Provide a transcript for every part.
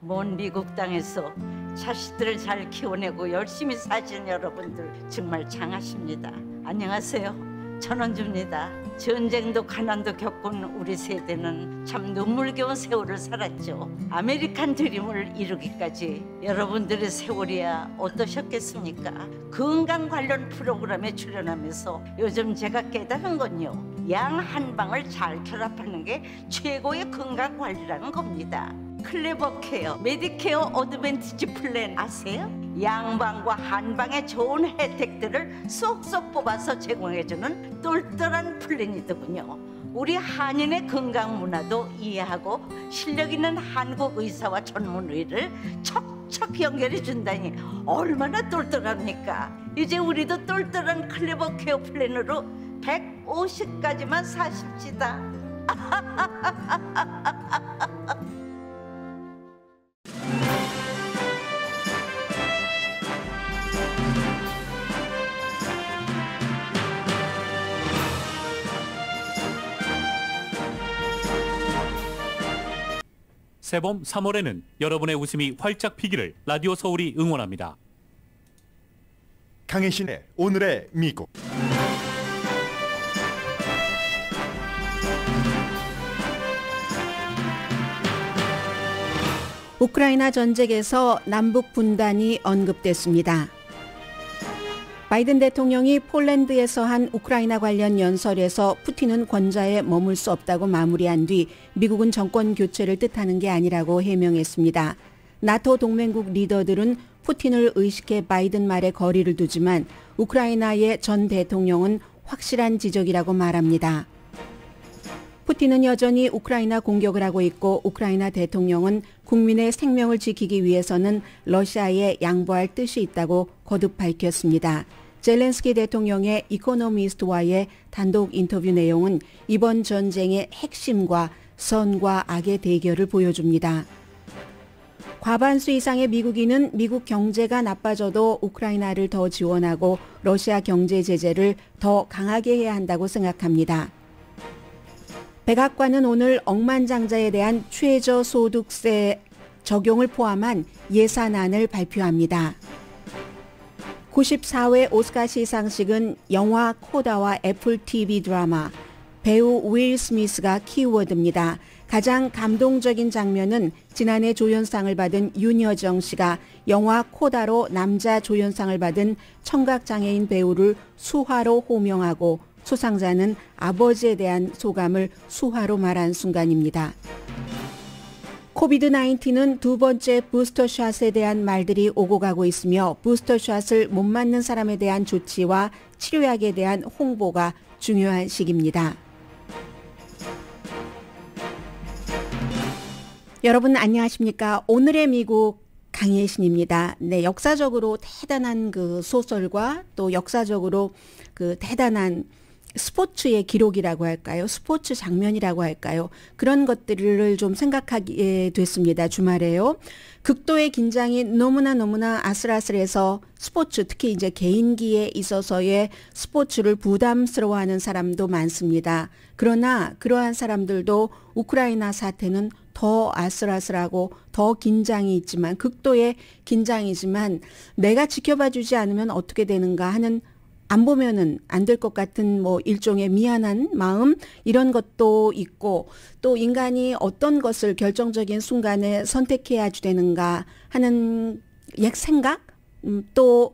먼 미국 땅에서 자식들을 잘 키워내고 열심히 사신 여러분들 정말 장하십니다. 안녕하세요. 전원주입니다. 전쟁도 가난도 겪은 우리 세대는 참 눈물겨운 세월을 살았죠. 아메리칸 드림을 이루기까지 여러분들의 세월이야 어떠셨겠습니까? 건강 관련 프로그램에 출연하면서 요즘 제가 깨달은 건요, 양 한 방을 잘 결합하는 게 최고의 건강 관리라는 겁니다. 클레버 케어, 메디케어 어드밴티지 플랜 아세요? 양방과 한방의 좋은 혜택들을 쏙쏙 뽑아서 제공해주는 똘똘한 플랜이더군요. 우리 한인의 건강 문화도 이해하고 실력 있는 한국 의사와 전문의를 척척 연결해 준다니 얼마나 똘똘합니까? 이제 우리도 똘똘한 클레버 케어 플랜으로 150까지만 사십시다. 새봄 3월에는 여러분의 웃음이 활짝 피기를 라디오 서울이 응원합니다. 강혜신의 오늘의 미국. 우크라이나 전쟁에서 남북 분단이 언급됐습니다. 바이든 대통령이 폴란드에서 한 우크라이나 관련 연설에서 푸틴은 권좌에 머물 수 없다고 마무리한 뒤 미국은 정권 교체를 뜻하는 게 아니라고 해명했습니다. 나토 동맹국 리더들은 푸틴을 의식해 바이든 말에 거리를 두지만 우크라이나의 전 대통령은 확실한 지적이라고 말합니다. 푸틴은 여전히 우크라이나 공격을 하고 있고 우크라이나 대통령은 국민의 생명을 지키기 위해서는 러시아에 양보할 뜻이 있다고 거듭 밝혔습니다. 젤렌스키 대통령의 이코노미스트와의 단독 인터뷰 내용은 이번 전쟁의 핵심과 선과 악의 대결을 보여줍니다. 과반수 이상의 미국인은 미국 경제가 나빠져도 우크라이나를 더 지원하고 러시아 경제 제재를 더 강하게 해야 한다고 생각합니다. 백악관은 오늘 억만장자에 대한 최저소득세 적용을 포함한 예산안을 발표합니다. 94회 오스카 시상식은 영화 코다와 애플 TV 드라마, 배우 윌 스미스가 키워드입니다. 가장 감동적인 장면은 지난해 조연상을 받은 윤여정 씨가 영화 코다로 남자 조연상을 받은 청각장애인 배우를 수화로 호명하고 수상자는 아버지에 대한 소감을 수화로 말한 순간입니다. 코비드-19은 두 번째 부스터샷에 대한 말들이 오고 가고 있으며 부스터샷을 못 맞는 사람에 대한 조치와 치료약에 대한 홍보가 중요한 시기입니다. 여러분 안녕하십니까? 오늘의 미국 강혜신입니다. 네, 역사적으로 대단한 그 소설과 또 역사적으로 그 대단한 스포츠의 기록이라고 할까요? 스포츠 장면이라고 할까요? 그런 것들을 좀 생각하게 됐습니다. 주말에요. 극도의 긴장이 너무나 아슬아슬해서 스포츠, 특히 이제 개인기에 있어서의 스포츠를 부담스러워하는 사람도 많습니다. 그러나 그러한 사람들도 우크라이나 사태는 더 아슬아슬하고 더 긴장이 있지만, 극도의 긴장이지만 내가 지켜봐 주지 않으면 어떻게 되는가 하는, 안 보면은 안 될 것 같은 뭐 일종의 미안한 마음, 이런 것도 있고, 또 인간이 어떤 것을 결정적인 순간에 선택해야 되는가 하는 생각, 또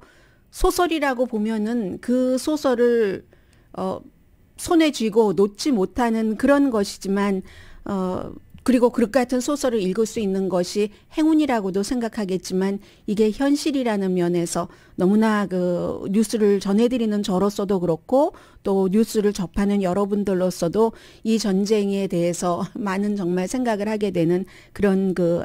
소설이라고 보면은 그 소설을 손에 쥐고 놓지 못하는 그런 것이지만, 그리고 그릇 같은 소설을 읽을 수 있는 것이 행운이라고도 생각하겠지만, 이게 현실이라는 면에서 너무나 그 뉴스를 전해드리는 저로서도 그렇고 또 뉴스를 접하는 여러분들로서도 이 전쟁에 대해서 많은 정말 생각을 하게 되는 그런 그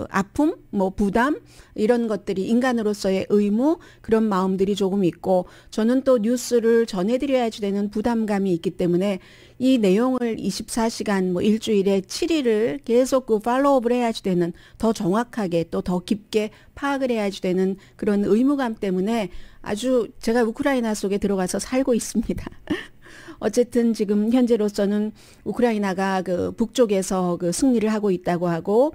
아픔, 뭐 부담, 이런 것들이 인간으로서의 의무, 그런 마음들이 조금 있고, 저는 또 뉴스를 전해드려야 되는 부담감이 있기 때문에 이 내용을 24시간 뭐 일주일에 7일을 계속 그 팔로우업을 해야 되는, 더 정확하게 또 더 깊게 파악을 해야 되는 그런 의무감 때문에 아주 제가 우크라이나 속에 들어가서 살고 있습니다. 어쨌든 지금 현재로서는 우크라이나가 그 북쪽에서 그 승리를 하고 있다고 하고,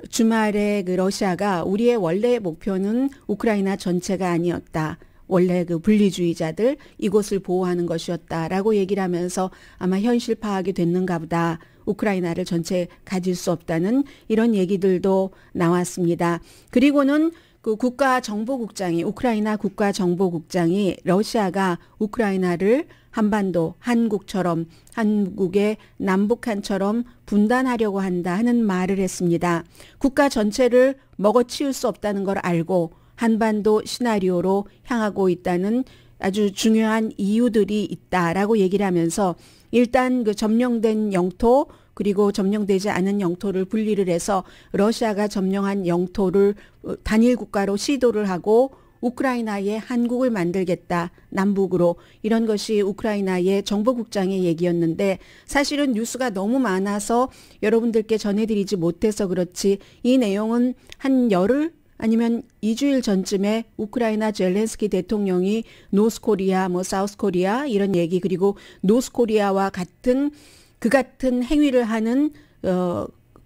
주말에 그 러시아가 우리의 원래 목표는 우크라이나 전체가 아니었다. 원래 그 분리주의자들 이곳을 보호하는 것이었다라고 얘기를 하면서 아마 현실 파악이 됐는가 보다. 우크라이나를 전체 가질 수 없다는 이런 얘기들도 나왔습니다. 그리고는 그 국가정보국장이 우크라이나 국가정보국장이 러시아가 우크라이나를 한반도 한국처럼 한국의 남북한처럼 분단하려고 한다 하는 말을 했습니다. 국가 전체를 먹어치울 수 없다는 걸 알고 한반도 시나리오로 향하고 있다는 아주 중요한 이유들이 있다라고 얘기를 하면서 일단 그 점령된 영토 그리고 점령되지 않은 영토를 분리를 해서 러시아가 점령한 영토를 단일 국가로 시도를 하고 우크라이나에 한국을 만들겠다. 남북으로. 이런 것이 우크라이나의 정보국장의 얘기였는데 사실은 뉴스가 너무 많아서 여러분들께 전해드리지 못해서 그렇지 이 내용은 한 열흘 아니면 2주일 전쯤에 우크라이나 젤렌스키 대통령이 노스코리아, 사우스코리아 이런 얘기 그리고 노스코리아와 같은 그 같은 행위를 하는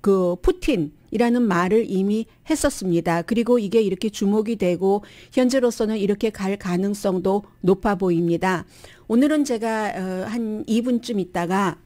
그 푸틴이라는 말을 이미 했었습니다. 그리고 이게 이렇게 주목이 되고 현재로서는 이렇게 갈 가능성도 높아 보입니다. 오늘은 제가 한 2분쯤 있다가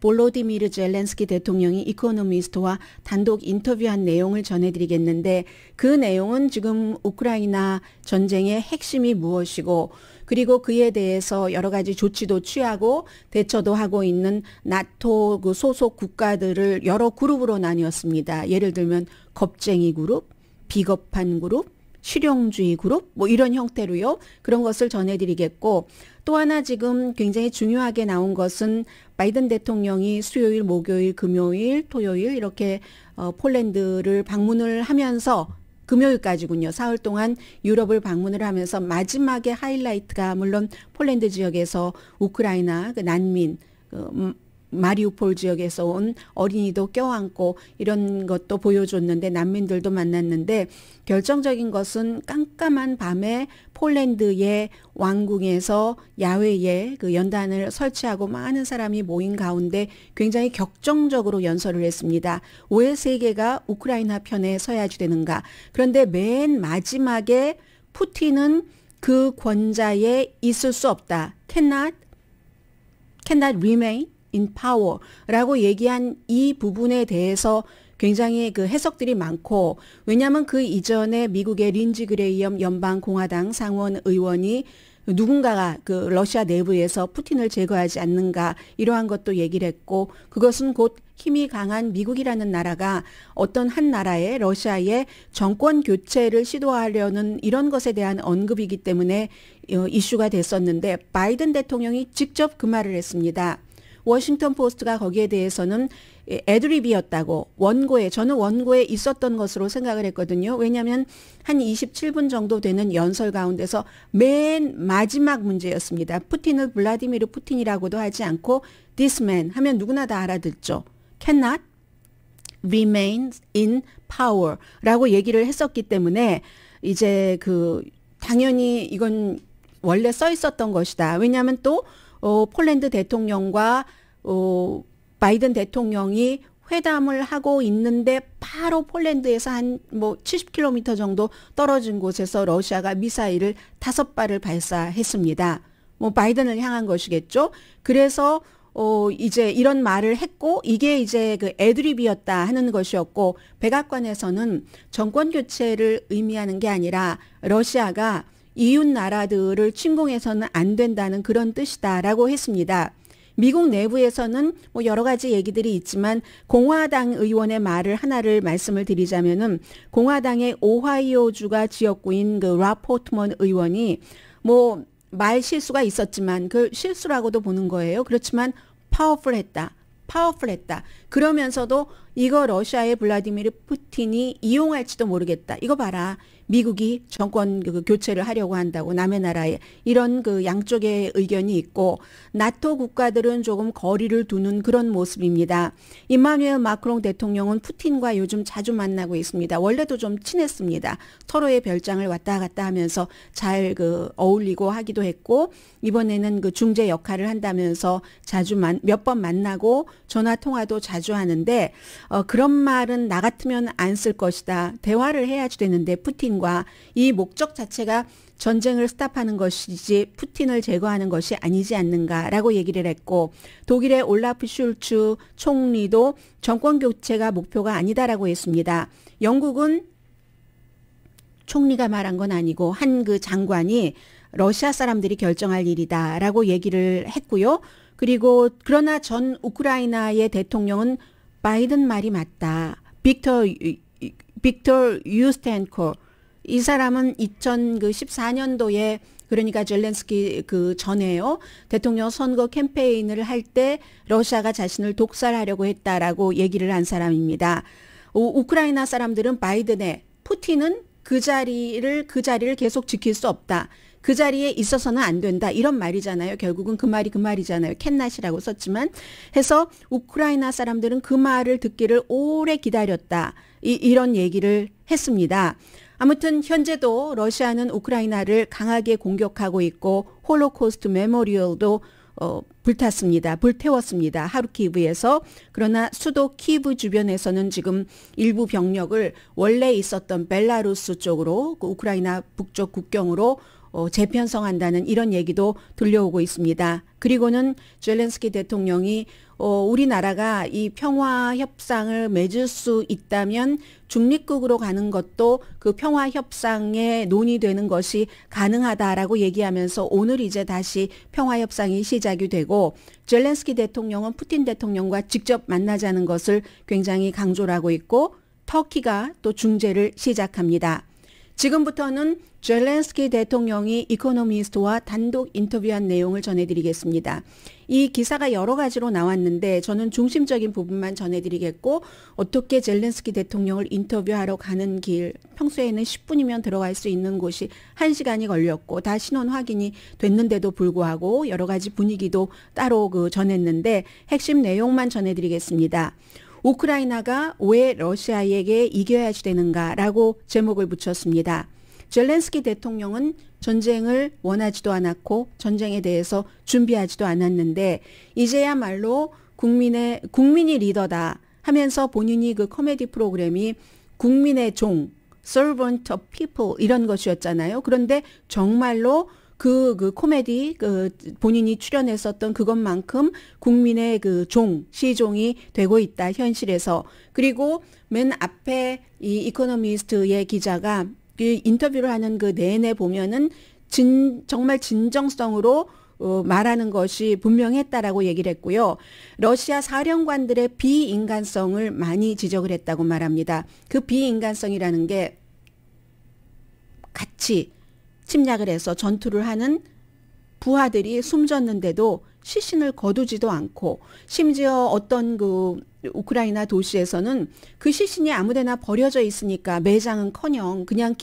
볼로디미르 젤렌스키 대통령이 이코노미스트와 단독 인터뷰한 내용을 전해드리겠는데 그 내용은 지금 우크라이나 전쟁의 핵심이 무엇이고 그리고 그에 대해서 여러 가지 조치도 취하고 대처도 하고 있는 나토 그 소속 국가들을 여러 그룹으로 나뉘었습니다. 예를 들면 겁쟁이 그룹, 비겁한 그룹, 실용주의 그룹 뭐 이런 형태로요. 그런 것을 전해드리겠고 또 하나 지금 굉장히 중요하게 나온 것은 바이든 대통령이 수요일, 목요일, 금요일, 토요일 이렇게 폴란드를 방문을 하면서 금요일까지군요. 사흘 동안 유럽을 방문을 하면서 마지막에 하이라이트가 물론 폴란드 지역에서 우크라이나 그 난민 마리우폴 지역에서 온 어린이도 껴안고 이런 것도 보여줬는데 난민들도 만났는데 결정적인 것은 깜깜한 밤에 폴란드의 왕궁에서 야외에 그 연단을 설치하고 많은 사람이 모인 가운데 굉장히 격정적으로 연설을 했습니다. 왜 세계가 우크라이나 편에 서야지 되는가. 그런데 맨 마지막에 푸틴은 그 권좌에 있을 수 없다. cannot remain in power라고 얘기한 이 부분에 대해서 굉장히 그 해석들이 많고 왜냐하면 그 이전에 미국의 린지 그레이엄 연방공화당 상원 의원이 누군가가 그 러시아 내부에서 푸틴을 제거하지 않는가 이러한 것도 얘기를 했고 그것은 곧 힘이 강한 미국이라는 나라가 어떤 한 나라의 러시아의 정권 교체를 시도하려는 이런 것에 대한 언급이기 때문에 이슈가 됐었는데 바이든 대통령이 직접 그 말을 했습니다. 워싱턴 포스트가 거기에 대해서는 애드립이었다고 저는 원고에 있었던 것으로 생각을 했거든요. 왜냐하면 한 27분 정도 되는 연설 가운데서 맨 마지막 문제였습니다. 푸틴을 블라디미르 푸틴이라고도 하지 않고 this man 하면 누구나 다 알아듣죠. cannot remain in power라고 얘기를 했었기 때문에 이제 그 당연히 이건 원래 써 있었던 것이다. 왜냐하면 또 폴란드 대통령과 바이든 대통령이 회담을 하고 있는데 바로 폴란드에서 한 70km 정도 떨어진 곳에서 러시아가 미사일을 5발을 발사했습니다. 바이든을 향한 것이겠죠. 그래서 이제 이런 말을 했고 이게 이제 그 애드립이었다 하는 것이었고 백악관에서는 정권 교체를 의미하는 게 아니라 러시아가 이웃 나라들을 침공해서는 안 된다는 그런 뜻이다라고 했습니다. 미국 내부에서는 여러 가지 얘기들이 있지만 공화당 의원의 말을 하나를 말씀을 드리자면은 공화당의 오하이오주가 지역구인 그 라포트먼 의원이 말 실수가 있었지만 그 실수라고도 보는 거예요. 그렇지만 파워풀했다. 그러면서도 이거 러시아의 블라디미르 푸틴이 이용할지도 모르겠다. 이거 봐라. 미국이 정권 교체를 하려고 한다고 남의 나라에 이런 그 양쪽의 의견이 있고 나토 국가들은 조금 거리를 두는 그런 모습입니다. 임마누엘 마크롱 대통령은 푸틴과 요즘 자주 만나고 있습니다. 원래도 좀 친했습니다. 서로의 별장을 왔다 갔다 하면서 잘 어울리고 하기도 했고 이번에는 그 중재 역할을 한다면서 자주 몇 번 만나고 전화 통화도 자주 자주 하는데 그런 말은 나 같으면 안 쓸 것이다. 대화를 해야지 되는데 푸틴과 이 목적 자체가 전쟁을 스탑하는 것이지 푸틴을 제거하는 것이 아니지 않는가라고 얘기를 했고 독일의 올라프 슐츠 총리도 정권 교체가 목표가 아니다라고 했습니다. 영국은 총리가 말한 건 아니고 한 그 장관이 러시아 사람들이 결정할 일이다라고 얘기를 했고요. 그리고 그러나 전 우크라이나의 대통령은 바이든 말이 맞다. 빅터 유스텐코 이 사람은 2014년도에 그러니까 젤렌스키 그 전에요. 대통령 선거 캠페인을 할 때 러시아가 자신을 독살하려고 했다라고 얘기를 한 사람입니다. 우크라이나 사람들은 바이든의 푸틴은 그 자리를 계속 지킬 수 없다. 그 자리에 있어서는 안 된다. 이런 말이잖아요. 결국은 그 말이 그 말이잖아요. 캔낫이라고 썼지만 해서 우크라이나 사람들은 그 말을 듣기를 오래 기다렸다. 이런 얘기를 했습니다. 아무튼 현재도 러시아는 우크라이나를 강하게 공격하고 있고 홀로코스트 메모리얼도 불태웠습니다. 하르키브에서. 그러나 수도 키브 주변에서는 지금 일부 병력을 원래 있었던 벨라루스 쪽으로 그 우크라이나 북쪽 국경으로 재편성한다는 이런 얘기도 들려오고 있습니다. 그리고는 젤렌스키 대통령이 우리나라가 이 평화 협상을 맺을 수 있다면 중립국으로 가는 것도 그 평화 협상에 논의되는 것이 가능하다라고 얘기하면서 오늘 이제 다시 평화 협상이 시작이 되고 젤렌스키 대통령은 푸틴 대통령과 직접 만나자는 것을 굉장히 강조를 하고 있고 터키가 또 중재를 시작합니다. 지금부터는 젤렌스키 대통령이 이코노미스트와 단독 인터뷰한 내용을 전해드리겠습니다. 이 기사가 여러 가지로 나왔는데 저는 중심적인 부분만 전해드리겠고 어떻게 젤렌스키 대통령을 인터뷰하러 가는 길 평소에는 10분이면 들어갈 수 있는 곳이 1시간이 걸렸고 다 신원 확인이 됐는데도 불구하고 여러 가지 분위기도 따로 전했는데 핵심 내용만 전해드리겠습니다. 우크라이나가 왜 러시아에게 이겨야지 되는가라고 제목을 붙였습니다. 젤렌스키 대통령은 전쟁을 원하지도 않았고 전쟁에 대해서 준비하지도 않았는데 이제야말로 국민이 리더다 하면서 본인이 그 코미디 프로그램이 국민의 종, Servant of People 이런 것이었잖아요. 그런데 정말로 그 코미디 본인이 출연했었던 그것만큼 국민의 그 시종이 되고 있다 현실에서. 그리고 맨 앞에 이 이코노미스트의 기자가 그 인터뷰를 하는 그 내내 보면은 정말 진정성으로 말하는 것이 분명했다라고 얘기를 했고요. 러시아 사령관들의 비인간성을 많이 지적을 했다고 말합니다. 그 비인간성이라는 게 같이 침략을 해서 전투를 하는 부하들이 숨졌는데도 시신을 거두지도 않고 심지어 어떤 그 우크라이나 도시에서는 그 시신이 아무데나 버려져 있으니까 매장은커녕 그냥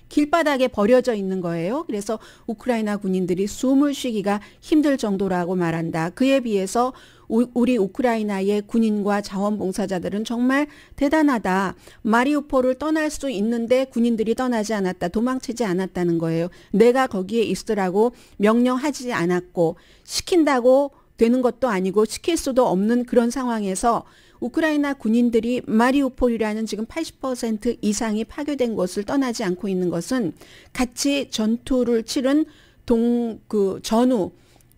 길바닥에 버려져 있는 거예요. 그래서 우크라이나 군인들이 숨을 쉬기가 힘들 정도라고 말한다. 그에 비해서 우리 우크라이나의 군인과 자원봉사자들은 정말 대단하다. 마리우폴을 떠날 수 있는데 군인들이 떠나지 않았다. 도망치지 않았다는 거예요. 내가 거기에 있으라고 명령하지 않았고 시킨다고 되는 것도 아니고 시킬 수도 없는 그런 상황에서 우크라이나 군인들이 마리우폴이라는 지금 80% 이상이 파괴된 곳을 떠나지 않고 있는 것은 같이 전투를 치른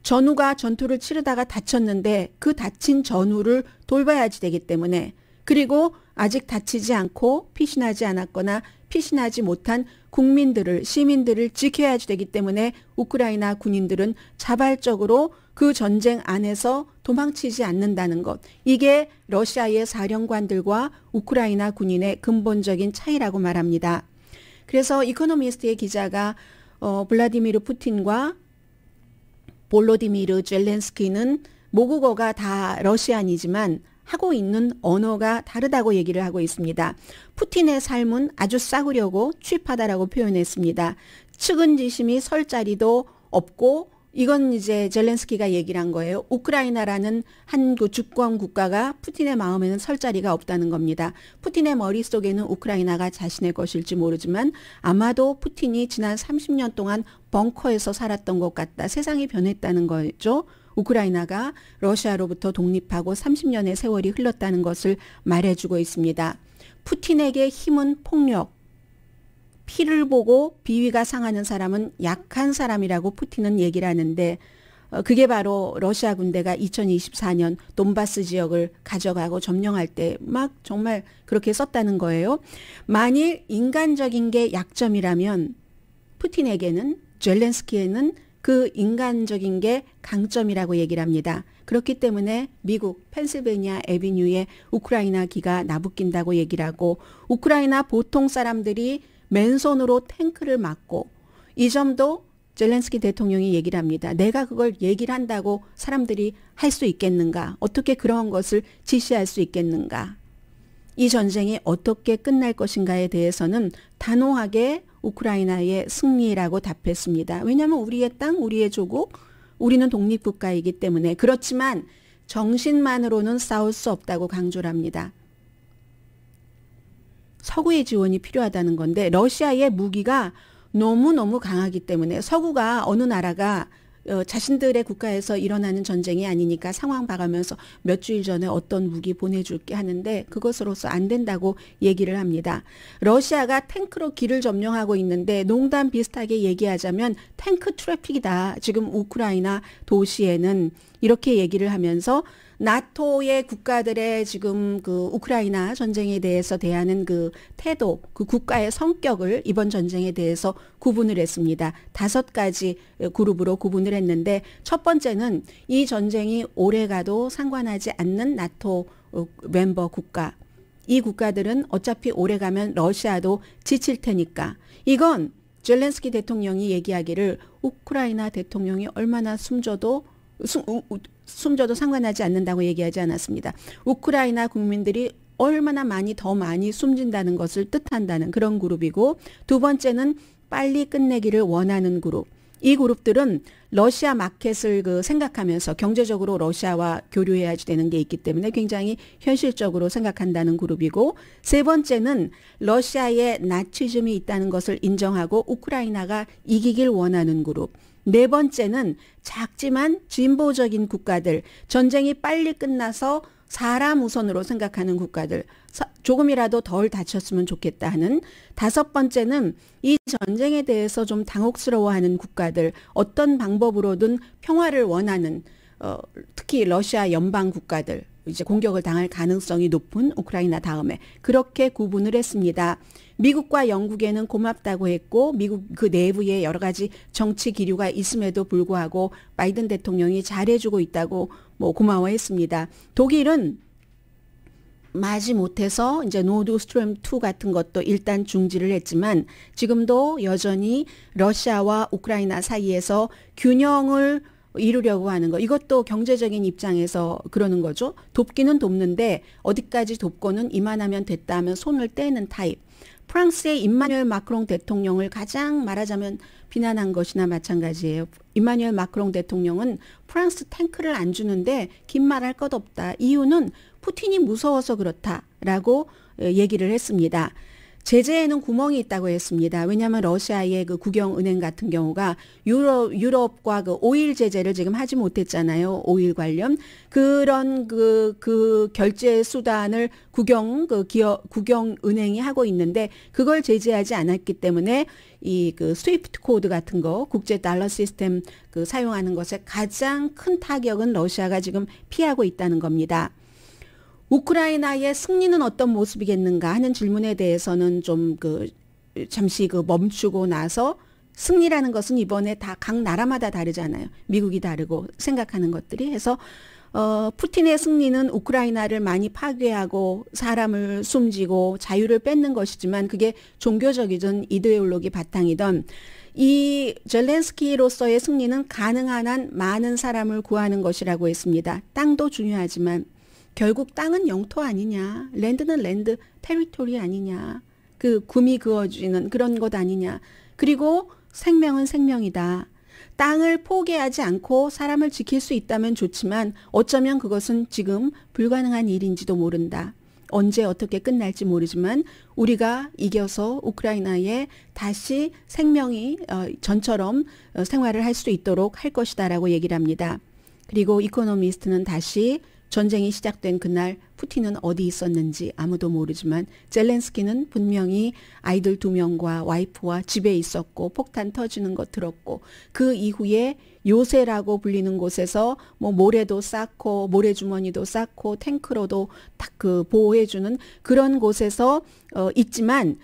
전우가 전투를 치르다가 다쳤는데 그 다친 전우를 돌봐야지 되기 때문에 그리고 아직 다치지 않고 피신하지 않았거나 피신하지 못한 시민들을 지켜야지 되기 때문에 우크라이나 군인들은 자발적으로 그 전쟁 안에서 도망치지 않는다는 것. 이게 러시아의 사령관들과 우크라이나 군인의 근본적인 차이라고 말합니다. 그래서 이코노미스트의 기자가 블라디미르 푸틴과 볼로디미르 젤렌스키는 모국어가 다 러시안이지만 하고 있는 언어가 다르다고 얘기를 하고 있습니다. 푸틴의 삶은 아주 싸구려고 취하다라고 표현했습니다. 측은지심이 설 자리도 없고 이건 이제 젤렌스키가 얘기를 한 거예요. 우크라이나라는 한 그 주권 국가가 푸틴의 마음에는 설 자리가 없다는 겁니다. 푸틴의 머릿속에는 우크라이나가 자신의 것일지 모르지만 아마도 푸틴이 지난 30년 동안 벙커에서 살았던 것 같다. 세상이 변했다는 거죠. 우크라이나가 러시아로부터 독립하고 30년의 세월이 흘렀다는 것을 말해주고 있습니다. 푸틴에게 힘은 폭력, 피를 보고 비위가 상하는 사람은 약한 사람이라고 푸틴은 얘기를 하는데 그게 바로 러시아 군대가 2024년 돈바스 지역을 가져가고 점령할 때 막 정말 그렇게 썼다는 거예요. 만일 인간적인 게 약점이라면 푸틴에게는, 젤렌스키에는 그 인간적인 게 강점이라고 얘기를 합니다. 그렇기 때문에 미국 펜실베니아 애비뉴에 우크라이나 기가 나부낀다고 얘기를 하고 우크라이나 보통 사람들이 맨손으로 탱크를 막고 이 점도 젤렌스키 대통령이 얘기를 합니다. 내가 그걸 얘기를 한다고 사람들이 할 수 있겠는가? 어떻게 그런 것을 지시할 수 있겠는가? 이 전쟁이 어떻게 끝날 것인가에 대해서는 단호하게 우크라이나의 승리라고 답했습니다. 왜냐하면 우리의 땅, 우리의 조국, 우리는 독립국가이기 때문에. 그렇지만 정신만으로는 싸울 수 없다고 강조를 합니다. 서구의 지원이 필요하다는 건데 러시아의 무기가 너무너무 강하기 때문에 서구가 어느 나라가 자신들의 국가에서 일어나는 전쟁이 아니니까 상황 봐가면서 몇 주일 전에 어떤 무기 보내줄게 하는데 그것으로서 안 된다고 얘기를 합니다. 러시아가 탱크로 길을 점령하고 있는데 농담 비슷하게 얘기하자면 탱크 트래픽이다. 지금 우크라이나 도시에는 이렇게 얘기를 하면서 나토의 국가들의 지금 그 우크라이나 전쟁에 대해서 대하는 그 태도, 그 국가의 성격을 이번 전쟁에 대해서 구분을 했습니다. 5가지 그룹으로 구분을 했는데 첫 번째는 이 전쟁이 오래가도 상관하지 않는 나토 멤버 국가. 이 국가들은 어차피 오래가면 러시아도 지칠 테니까. 이건 젤렌스키 대통령이 얘기하기를 우크라이나 대통령이 얼마나 숨져도 상관하지 않는다고 얘기하지 않았습니다. 우크라이나 국민들이 얼마나 더 많이 숨진다는 것을 뜻한다는 그런 그룹이고 두 번째는 빨리 끝내기를 원하는 그룹. 이 그룹들은 러시아 마켓을 생각하면서 경제적으로 러시아와 교류해야 되는 게 있기 때문에 굉장히 현실적으로 생각한다는 그룹이고 세 번째는 러시아에 나치즘이 있다는 것을 인정하고 우크라이나가 이기길 원하는 그룹. 네 번째는 작지만 진보적인 국가들, 전쟁이 빨리 끝나서 사람 우선으로 생각하는 국가들, 조금이라도 덜 다쳤으면 좋겠다 하는. 다섯 번째는 이 전쟁에 대해서 좀 당혹스러워하는 국가들, 어떤 방법으로든 평화를 원하는 특히 러시아 연방 국가들, 이제 공격을 당할 가능성이 높은 우크라이나 다음에 그렇게 구분을 했습니다. 미국과 영국에는 고맙다고 했고 미국 그 내부에 여러 가지 정치 기류가 있음에도 불구하고 바이든 대통령이 잘해주고 있다고 고마워했습니다. 독일은 마지 못해서 이제 노드 스트림 2 같은 것도 일단 중지를 했지만 지금도 여전히 러시아와 우크라이나 사이에서 균형을 이루려고 하는 거. 이것도 경제적인 입장에서 그러는 거죠. 돕기는 돕는데 어디까지 돕고는 이만하면 됐다 하면 손을 떼는 타입. 프랑스의 임마누엘 마크롱 대통령을 가장 말하자면 비난한 것이나 마찬가지예요. 임마누엘 마크롱 대통령은 프랑스 탱크를 안 주는데 긴 말할 것 없다. 이유는 푸틴이 무서워서 그렇다라고 얘기를 했습니다. 제재에는 구멍이 있다고 했습니다. 왜냐하면 러시아의 그 국영은행 같은 경우가 유럽과 그 오일 제재를 지금 하지 못했잖아요. 오일 관련 그런 그 결제 수단을 국영은행이 하고 있는데 그걸 제재하지 않았기 때문에 이 그 스위프트 코드 같은 거 국제 달러 시스템 사용하는 것에 가장 큰 타격은 러시아가 지금 피하고 있다는 겁니다. 우크라이나의 승리는 어떤 모습이겠는가 하는 질문에 대해서는 좀 잠시 멈추고 나서 승리라는 것은 이번에 다 각 나라마다 다르잖아요. 미국이 다르고 생각하는 것들이 해서 푸틴의 승리는 우크라이나를 많이 파괴하고 사람을 숨지고 자유를 뺏는 것이지만 그게 종교적이든 이데올로기 바탕이든 이 젤렌스키로서의 승리는 가능한 한 많은 사람을 구하는 것이라고 했습니다. 땅도 중요하지만 결국 땅은 영토 아니냐. 랜드는 랜드, 테리토리 아니냐. 금이 그어지는 그런 것 아니냐. 그리고 생명은 생명이다. 땅을 포기하지 않고 사람을 지킬 수 있다면 좋지만 어쩌면 그것은 지금 불가능한 일인지도 모른다. 언제 어떻게 끝날지 모르지만 우리가 이겨서 우크라이나에 다시 생명이 전처럼 생활을 할 수 있도록 할 것이다라고 얘기를 합니다. 그리고 이코노미스트는 다시 전쟁이 시작된 그날 푸틴은 어디 있었는지 아무도 모르지만 젤렌스키는 분명히 아이들 2명과 와이프와 집에 있었고 폭탄 터지는 거 들었고 그 이후에 요새라고 불리는 곳에서 뭐 모래도 쌓고 모래주머니도 쌓고 탱크로도 딱 그 보호해주는 그런 곳에서 있지만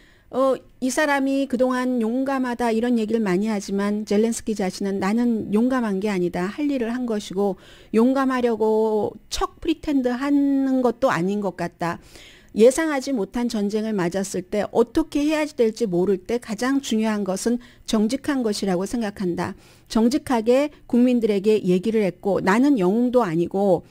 이 사람이 그동안 용감하다 이런 얘기를 많이 하지만 젤렌스키 자신은 나는 용감한 게 아니다. 할 일을 한 것이고 용감하려고 척 프리텐드 하는 것도 아닌 것 같다. 예상하지 못한 전쟁을 맞았을 때 어떻게 해야 될지 모를 때 가장 중요한 것은 정직한 것이라고 생각한다. 정직하게 국민들에게 얘기를 했고 나는 영웅도 아니고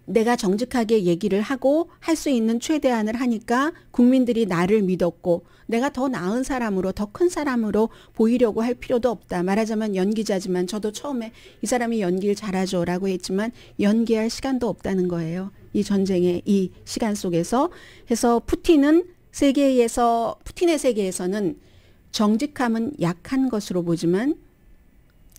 내가 정직하게 얘기를 하고 할 수 있는 최대한을 하니까 국민들이 나를 믿었고 내가 더 나은 사람으로 더 큰 사람으로 보이려고 할 필요도 없다. 말하자면 연기자지만 저도 처음에 이 사람이 연기를 잘하죠 라고 했지만 연기할 시간도 없다는 거예요. 이 전쟁의 이 시간 속에서. 해서 푸틴의 세계에서는 정직함은 약한 것으로 보지만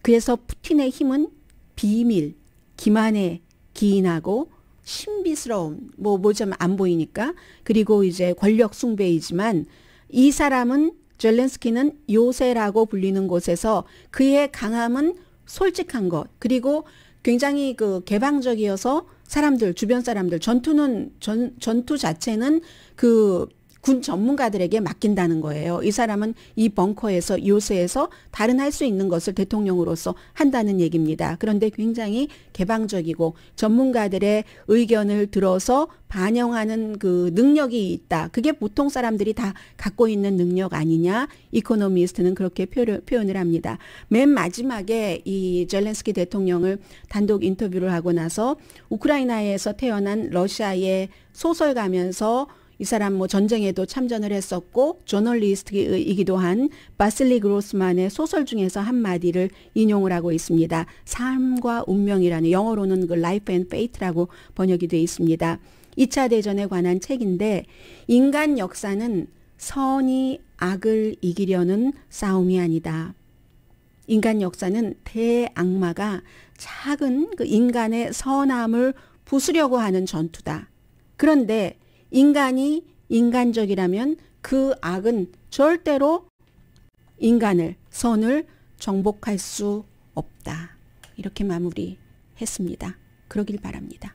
그래서 푸틴의 힘은 비밀, 기만에 기인하고 신비스러운 뭐좀 안 보이니까 그리고 이제 권력 숭배이지만 이 사람은 젤렌스키는 요새라고 불리는 곳에서 그의 강함은 솔직한 것 그리고 굉장히 그 개방적이어서 사람들 주변 사람들 전투 자체는 그 군 전문가들에게 맡긴다는 거예요. 이 사람은 이 벙커에서 요새에서 다른 할 수 있는 것을 대통령으로서 한다는 얘기입니다. 그런데 굉장히 개방적이고 전문가들의 의견을 들어서 반영하는 그 능력이 있다. 그게 보통 사람들이 다 갖고 있는 능력 아니냐? 이코노미스트는 그렇게 표현을 합니다. 맨 마지막에 이 젤렌스키 대통령을 단독 인터뷰를 하고 나서 우크라이나에서 태어난 러시아의 소설가면서 이 사람 뭐 전쟁에도 참전을 했었고 저널리스트이기도 한 바실리 그로스만의 소설 중에서 한마디를 인용을 하고 있습니다. 삶과 운명이라는 영어로는 그 Life and Fate라고 번역이 되어 있습니다. 2차 대전에 관한 책인데 인간 역사는 선이 악을 이기려는 싸움이 아니다. 인간 역사는 대악마가 작은 그 인간의 선함을 부수려고 하는 전투다. 그런데 인간이 인간적이라면 그 악은 절대로 인간을 선을 정복할 수 없다. 이렇게 마무리했습니다. 그러길 바랍니다.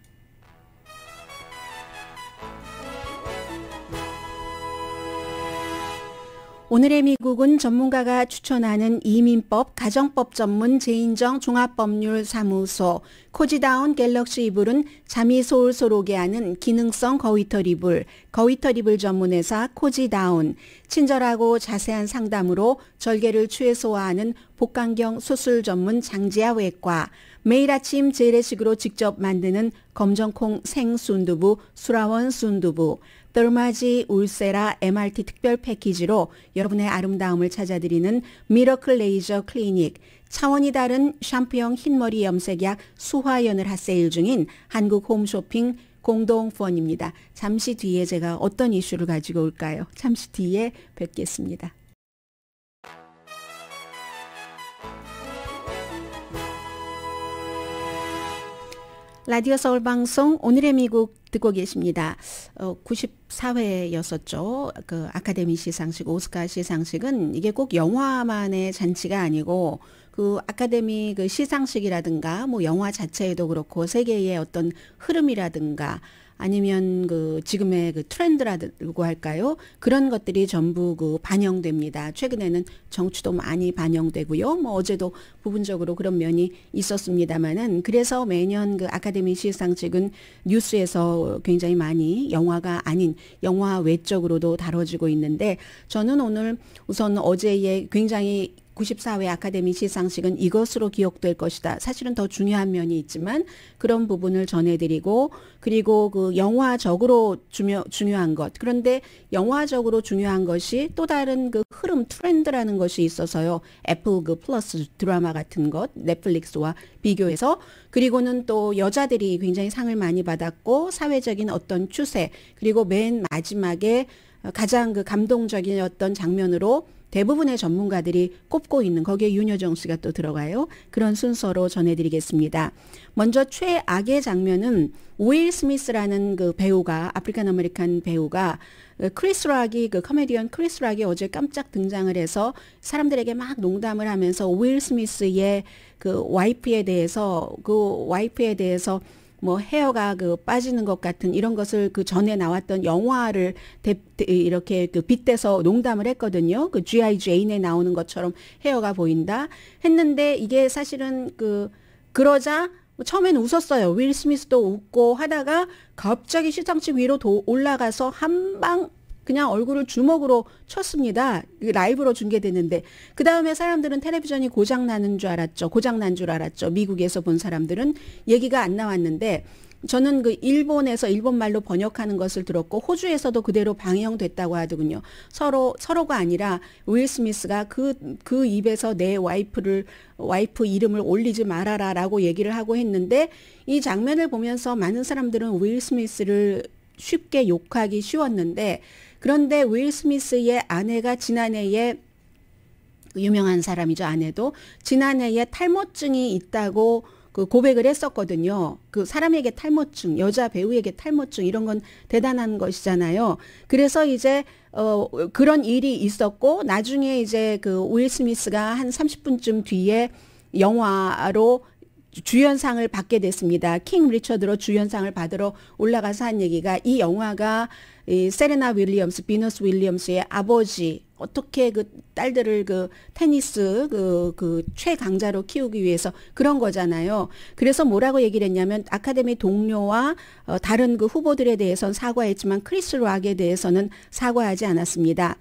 오늘의 미국은 전문가가 추천하는 이민법, 가정법 전문 제인정 종합법률사무소, 코지다운 갤럭시 이불은 잠이 솔솔 오게 하는 기능성 거위털 이불, 거위털 이불 전문회사 코지다운, 친절하고 자세한 상담으로 절개를 최소화하는 복강경 수술 전문 장지아 외과, 매일 아침 재래식으로 직접 만드는 검정콩 생순두부, 수라원 순두부, 더마지 울세라 MRT 특별 패키지로 여러분의 아름다움을 찾아드리는 미러클 레이저 클리닉, 차원이 다른 샴푸형 흰머리 염색약 수화연을 핫세일 중인 한국 홈쇼핑 공동후원입니다. 잠시 뒤에 제가 어떤 이슈를 가지고 올까요? 잠시 뒤에 뵙겠습니다. 라디오 서울 방송 오늘의 미국 듣고 계십니다. 94회였었죠. 그 아카데미 시상식, 오스카 시상식은 이게 꼭 영화만의 잔치가 아니고 그 아카데미 그 시상식이라든가 뭐 영화 자체에도 그렇고 세계의 어떤 흐름이라든가 아니면 그 지금의 그 트렌드라고 할까요? 그런 것들이 전부 그 반영됩니다. 최근에는 정치도 많이 반영되고요. 뭐 어제도 부분적으로 그런 면이 있었습니다만은 그래서 매년 그 아카데미 시상식은 뉴스에서 굉장히 많이 영화가 아닌 영화 외적으로도 다뤄지고 있는데 저는 오늘 우선 어제의 굉장히 94회 아카데미 시상식은 이것으로 기억될 것이다. 사실은 더 중요한 면이 있지만 그런 부분을 전해드리고 그리고 그 영화적으로 중요한 것. 그런데 영화적으로 중요한 것이 또 다른 그 흐름 트렌드라는 것이 있어서요. 애플 그 플러스 드라마 같은 것 넷플릭스와 비교해서 그리고는 또 여자들이 굉장히 상을 많이 받았고 사회적인 어떤 추세 그리고 맨 마지막에 가장 그 감동적인 어떤 장면으로 대부분의 전문가들이 꼽고 있는, 거기에 윤여정 씨가 또 들어가요. 그런 순서로 전해드리겠습니다. 먼저 최악의 장면은 윌 스미스라는 그 배우가, 아프리칸 아메리칸 배우가 크리스 락이, 그 코미디언 크리스 락이 어제 깜짝 등장을 해서 사람들에게 막 농담을 하면서 윌 스미스의 그 와이프에 대해서 뭐 헤어가 그 빠지는 것 같은 이런 것을 그 전에 나왔던 영화를 이렇게 그 빗대서 농담을 했거든요. 그 G.I. 제인에 나오는 것처럼 헤어가 보인다 했는데, 이게 사실은 그러자 처음엔 웃었어요. 윌 스미스도 웃고 하다가 갑자기 시상식 위로 올라가서 한 방 그냥 얼굴을 주먹으로 쳤습니다. 라이브로 중계됐는데, 그 다음에 사람들은 텔레비전이 고장난 줄 알았죠. 미국에서 본 사람들은 얘기가 안 나왔는데, 저는 그 일본에서 일본말로 번역하는 것을 들었고, 호주에서도 그대로 방영됐다고 하더군요. 서로가 아니라 윌 스미스가 그 입에서 내 와이프 이름을 올리지 말아라라고 얘기를 하고 했는데, 이 장면을 보면서 많은 사람들은 윌 스미스를 쉽게 욕하기 쉬웠는데, 그런데 윌 스미스의 아내가 지난해에, 유명한 사람이죠, 아내도 지난해에 탈모증이 있다고 그 고백을 했었거든요. 그 사람에게 탈모증, 여자 배우에게 탈모증, 이런 건 대단한 것이잖아요. 그래서 이제 그런 일이 있었고, 나중에 이제 그 윌 스미스가 한 30분쯤 뒤에 영화로 주연상을 받게 됐습니다. 킹 리처드로 주연상을 받으러 올라가서 한 얘기가, 이 영화가 이 세레나 윌리엄스, 비너스 윌리엄스의 아버지, 어떻게 그 딸들을 그 테니스 그 최강자로 키우기 위해서 그런 거잖아요. 그래서 뭐라고 얘기를 했냐면, 아카데미 동료와 다른 그 후보들에 대해서는 사과했지만 크리스 락에 대해서는 사과하지 않았습니다.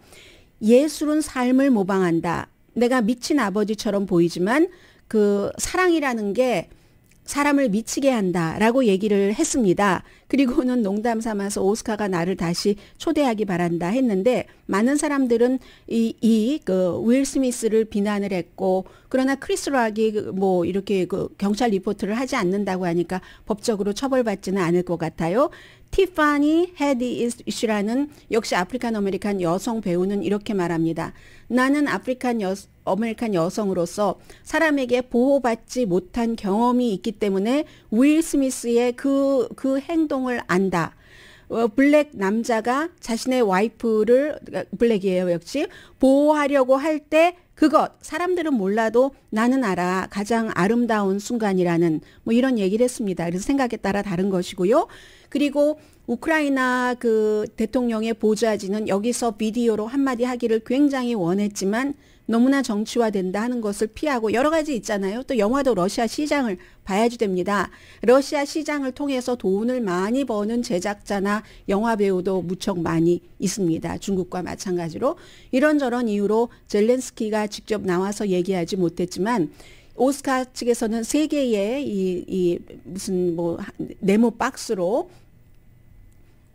예술은 삶을 모방한다. 내가 미친 아버지처럼 보이지만 그 사랑이라는 게 사람을 미치게 한다라고 얘기를 했습니다. 그리고는 농담 삼아서 오스카가 나를 다시 초대하기 바란다 했는데, 많은 사람들은 그 윌 스미스를 비난을 했고, 그러나 크리스 락이 뭐 이렇게 그 경찰 리포트를 하지 않는다고 하니까 법적으로 처벌받지는 않을 것 같아요. 티파니 헤디이시라는 역시 아프리칸 아메리칸 여성 배우는 이렇게 말합니다. 나는 아프리칸 아메리칸 여성으로서 사람에게 보호받지 못한 경험이 있기 때문에 윌 스미스의 그 행동을 안다. 블랙 남자가 자신의 와이프를, 블랙이에요 역시, 보호하려고 할 때 그것 사람들은 몰라도 나는 알아, 가장 아름다운 순간이라는 뭐 이런 얘기를 했습니다. 그래서 생각에 따라 다른 것이고요. 그리고 우크라이나 그 대통령의 보좌진은 여기서 비디오로 한마디 하기를 굉장히 원했지만 너무나 정치화된다 하는 것을 피하고, 여러 가지 있잖아요. 또 영화도 러시아 시장을 봐야지 됩니다. 러시아 시장을 통해서 돈을 많이 버는 제작자나 영화 배우도 무척 많이 있습니다. 중국과 마찬가지로. 이런저런 이유로 젤렌스키가 직접 나와서 얘기하지 못했지만, 오스카 측에서는 세 개의 이 무슨 뭐 네모 박스로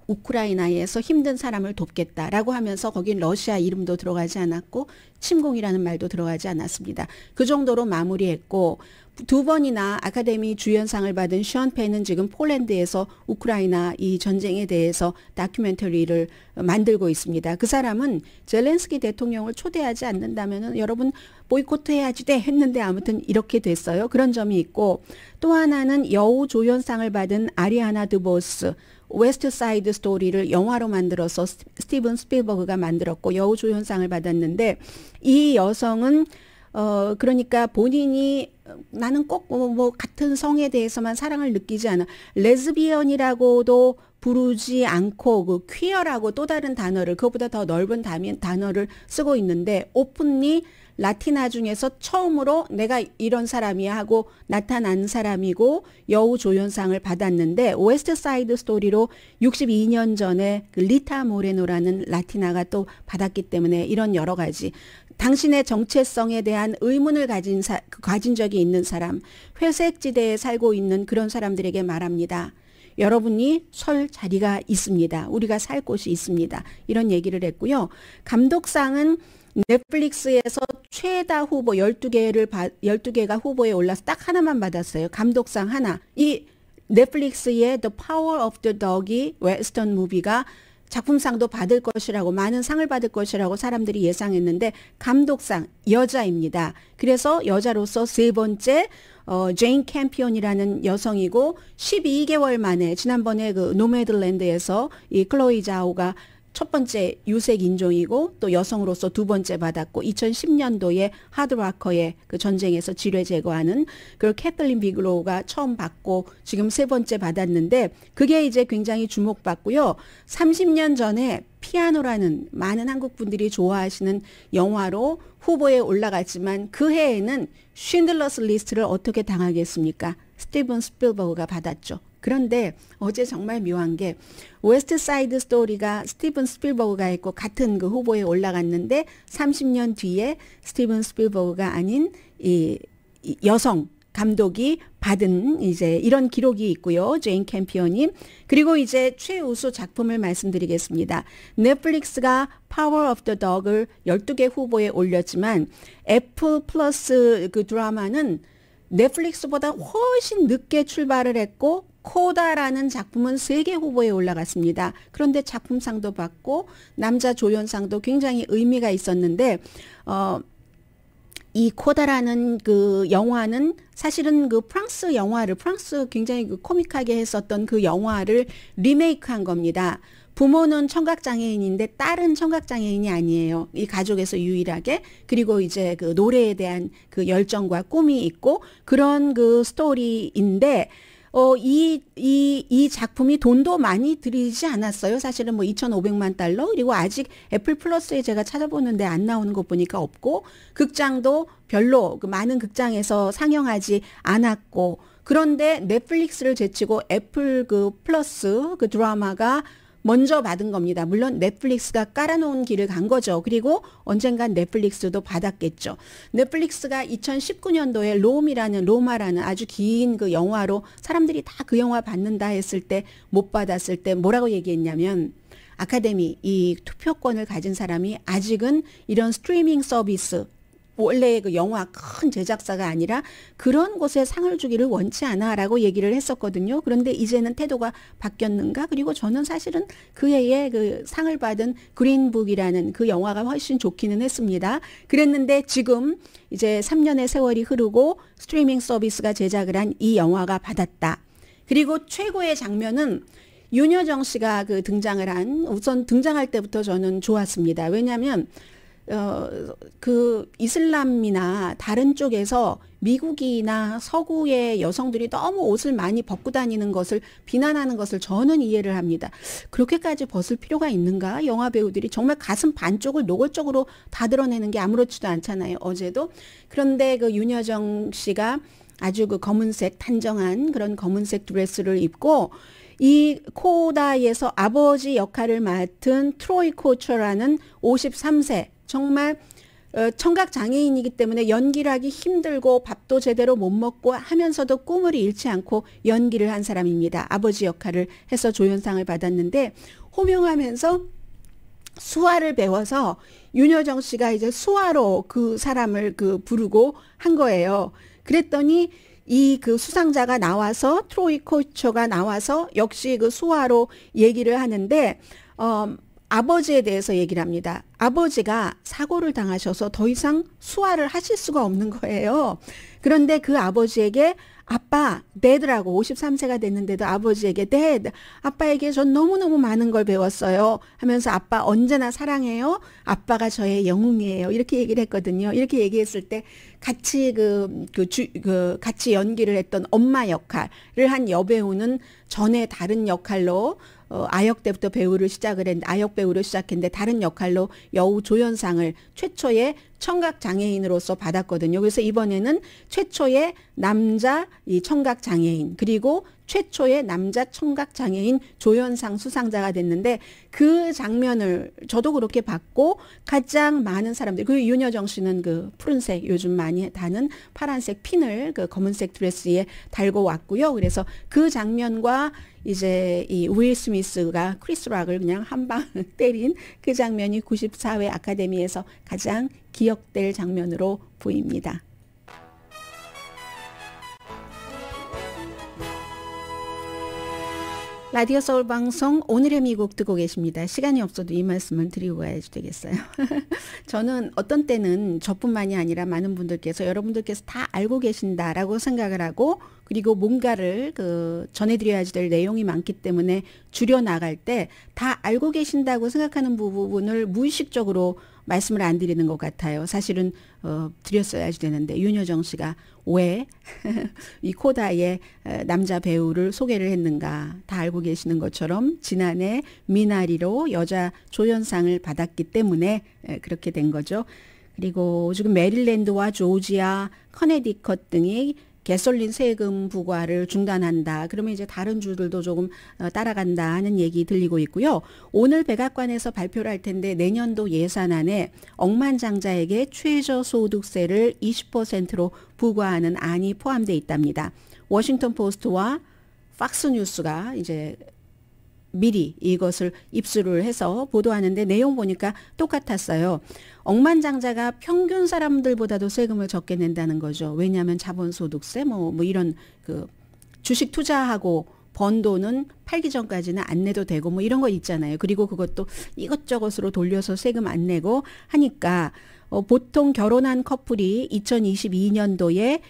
우크라이나에서 힘든 사람을 돕겠다라고 하면서 거긴 러시아 이름도 들어가지 않았고 침공이라는 말도 들어가지 않았습니다. 그 정도로 마무리했고, 두 번이나 아카데미 주연상을 받은 션 펜은 지금 폴란드에서 우크라이나 이 전쟁에 대해서 다큐멘터리를 만들고 있습니다. 그 사람은 젤렌스키 대통령을 초대하지 않는다면은 여러분 보이콧 해야지 돼 했는데 아무튼 이렇게 됐어요. 그런 점이 있고, 또 하나는 여우 조연상을 받은 아리아나 드보스, 웨스트 사이드 스토리를 영화로 만들어서 스티븐 스필버그가 만들었고 여우 조연상을 받았는데, 이 여성은 그러니까 본인이 나는 꼭 뭐 같은 성에 대해서만 사랑을 느끼지 않아, 레즈비언이라고도 부르지 않고 그 퀴어라고 또 다른 단어를, 그것보다 더 넓은 단어를 쓰고 있는데, 오픈리 라티나 중에서 처음으로 내가 이런 사람이야 하고 나타난 사람이고 여우 조연상을 받았는데, 웨스트 사이드 스토리로 62년 전에 그 리타 모레노라는 라티나가 또 받았기 때문에, 이런 여러 가지 당신의 정체성에 대한 의문을 가진 적이 있는 사람, 회색지대에 살고 있는 그런 사람들에게 말합니다. 여러분이 설 자리가 있습니다. 우리가 살 곳이 있습니다. 이런 얘기를 했고요. 감독상은 넷플릭스에서 최다 후보 12개가 후보에 올라서 딱 하나만 받았어요. 감독상 하나. 이 넷플릭스의 The Power of the Dog이 웨스턴 무비가 작품상도 받을 것이라고, 많은 상을 받을 것이라고 사람들이 예상했는데 감독상 여자입니다. 그래서 여자로서 세 번째 제인 캠피온이라는 여성이고 12개월 만에 지난번에 그 노매들랜드에서 이 클로이 자오가 첫 번째 유색 인종이고 또 여성으로서 두 번째 받았고 2010년도에 하드와커의 그 전쟁에서 지뢰 제거하는 그 캐틀린 비글로우가 처음 받고 지금 세 번째 받았는데 그게 이제 굉장히 주목받고요. 30년 전에 피아노라는 많은 한국 분들이 좋아하시는 영화로 후보에 올라갔지만 그 해에는 쉰들러스 리스트를 어떻게 당하겠습니까? 스티븐 스필버그가 받았죠. 그런데 어제 정말 묘한 게 웨스트 사이드 스토리가 스티븐 스필버그가 했고 같은 그 후보에 올라갔는데 30년 뒤에 스티븐 스필버그가 아닌 이 여성 감독이 받은 이제 이런 기록이 있고요. 제인 캠피언이. 그리고 이제 최우수 작품을 말씀드리겠습니다. 넷플릭스가 파워 오브 더 덕을 12개 후보에 올렸지만 애플 플러스 그 드라마는 넷플릭스보다 훨씬 늦게 출발을 했고 코다라는 작품은 3개 후보에 올라갔습니다. 그런데 작품상도 받고 남자 조연상도 굉장히 의미가 있었는데 이 코다라는 그 영화는 사실은 그 프랑스 굉장히 그 코믹하게 했었던 그 영화를 리메이크한 겁니다. 부모는 청각장애인인데 딸은 청각장애인이 아니에요. 이 가족에서 유일하게. 그리고 이제 그 노래에 대한 그 열정과 꿈이 있고 그런 그 스토리인데 이 작품이 돈도 많이 들이지 않았어요. 사실은 뭐 2,500만 달러 그리고 아직 애플 플러스에 제가 찾아보는데 안 나오는 거 보니까 없고 극장도 별로 그 많은 극장에서 상영하지 않았고 그런데 넷플릭스를 제치고 애플 그 플러스 그 드라마가 먼저 받은 겁니다. 물론 넷플릭스가 깔아놓은 길을 간 거죠. 그리고 언젠간 넷플릭스도 받았겠죠. 넷플릭스가 2019년도에 로마라는 아주 긴 그 영화로 사람들이 다 그 영화 받는다 했을 때 못 받았을 때 뭐라고 얘기했냐면 아카데미 이 투표권을 가진 사람이 아직은 이런 스트리밍 서비스 원래 그 영화 큰 제작사가 아니라 그런 곳에 상을 주기를 원치 않아라고 얘기를 했었거든요. 그런데 이제는 태도가 바뀌었는가? 그리고 저는 사실은 그 해에 그 상을 받은 그린북이라는 그 영화가 훨씬 좋기는 했습니다. 그랬는데 지금 이제 3년의 세월이 흐르고 스트리밍 서비스가 제작을 한 이 영화가 받았다. 그리고 최고의 장면은 윤여정 씨가 그 우선 등장할 때부터 저는 좋았습니다. 왜냐하면 그 이슬람이나 다른 쪽에서 미국이나 서구의 여성들이 너무 옷을 많이 벗고 다니는 것을 비난하는 것을 저는 이해를 합니다. 그렇게까지 벗을 필요가 있는가? 영화 배우들이 정말 가슴 반쪽을 노골적으로 다 드러내는 게 아무렇지도 않잖아요. 어제도. 그런데 그 윤여정 씨가 아주 그 검은색 단정한 그런 검은색 드레스를 입고 이 코다에서 아버지 역할을 맡은 트로이 코처라는 53세 정말 청각장애인이기 때문에 연기를 하기 힘들고 밥도 제대로 못 먹고 하면서도 꿈을 잃지 않고 연기를 한 사람입니다. 아버지 역할을 해서 조연상을 받았는데 호명하면서 수화를 배워서 윤여정 씨가 이제 수화로 그 사람을 그 부르고 한 거예요. 그랬더니 이 그 수상자가 나와서 트로이 코처가 나와서 역시 그 수화로 얘기를 하는데 아버지에 대해서 얘기를 합니다. 아버지가 사고를 당하셔서 더 이상 수화를 하실 수가 없는 거예요. 그런데 그 아버지에게 아빠, 데드라고 53세가 됐는데도 아버지에게 데드, 아빠에게 전 너무너무 많은 걸 배웠어요. 하면서 아빠 언제나 사랑해요. 아빠가 저의 영웅이에요. 이렇게 얘기를 했거든요. 이렇게 얘기했을 때 같이 같이 연기를 했던 엄마 역할을 한 여배우는 전에 다른 역할로 아역 때부터 아역 배우를 시작했는데 다른 역할로 여우 조연상을 최초의 청각 장애인으로서 받았거든요. 그래서 이번에는 최초의 남자 이 청각 장애인 그리고 최초의 남자 청각 장애인 조연상 수상자가 됐는데 그 장면을 저도 그렇게 봤고 가장 많은 사람들 그 윤여정 씨는 그 푸른색 요즘 많이 다는 파란색 핀을 그 검은색 드레스에 달고 왔고요. 그래서 그 장면과 이제 이 윌 스미스가 크리스 락을 그냥 한 방 때린 그 장면이 94회 아카데미에서 가장 기억될 장면으로 보입니다. 라디오 서울 방송 오늘의 미국 듣고 계십니다. 시간이 없어도 이 말씀을 드리고 가야지 되겠어요. 저는 어떤 때는 저뿐만이 아니라 많은 분들께서 여러분들께서 다 알고 계신다라고 생각을 하고 그리고 뭔가를 전해드려야지 될 내용이 많기 때문에 줄여 나갈 때 다 알고 계신다고 생각하는 부분을 무의식적으로 말씀을 안 드리는 것 같아요. 사실은 드렸어야지 되는데 윤여정 씨가 왜 이 코다의 남자 배우를 소개를 했는가 다 알고 계시는 것처럼 지난해 미나리로 여자 조연상을 받았기 때문에 그렇게 된 거죠. 그리고 지금 메릴랜드와 조지아, 커네디컷 등이 가솔린 세금 부과를 중단한다. 그러면 이제 다른 주들도 조금 따라간다 하는 얘기 들리고 있고요. 오늘 백악관에서 발표를 할 텐데 내년도 예산안에 억만장자에게 최저소득세를 20%로 부과하는 안이 포함되어 있답니다. 워싱턴 포스트와 팍스뉴스가 이제 미리 이것을 입수를 해서 보도하는데 내용 보니까 똑같았어요. 억만장자가 평균 사람들보다도 세금을 적게 낸다는 거죠. 왜냐하면 자본소득세 뭐 이런 주식 투자하고 번 돈은 팔기 전까지는 안 내도 되고 뭐 이런 거 있잖아요. 그리고 그것도 이것저것으로 돌려서 세금 안 내고 하니까 보통 결혼한 커플이 2022년도에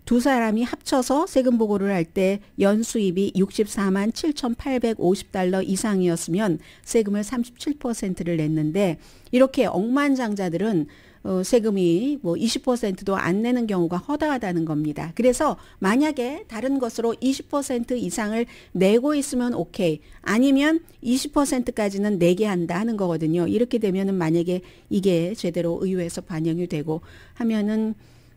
두 사람이 합쳐서 세금 보고를 할 때 연수입이 64만 7,850달러 이상이었으면 세금을 37%를 냈는데 이렇게 억만장자들은 세금이 뭐 20%도 안 내는 경우가 허다하다는 겁니다. 그래서 만약에 다른 것으로 20% 이상을 내고 있으면 오케이. 아니면 20%까지는 내게 한다 하는 거거든요. 이렇게 되면은 만약에 이게 제대로 의회에서 반영이 되고 하면은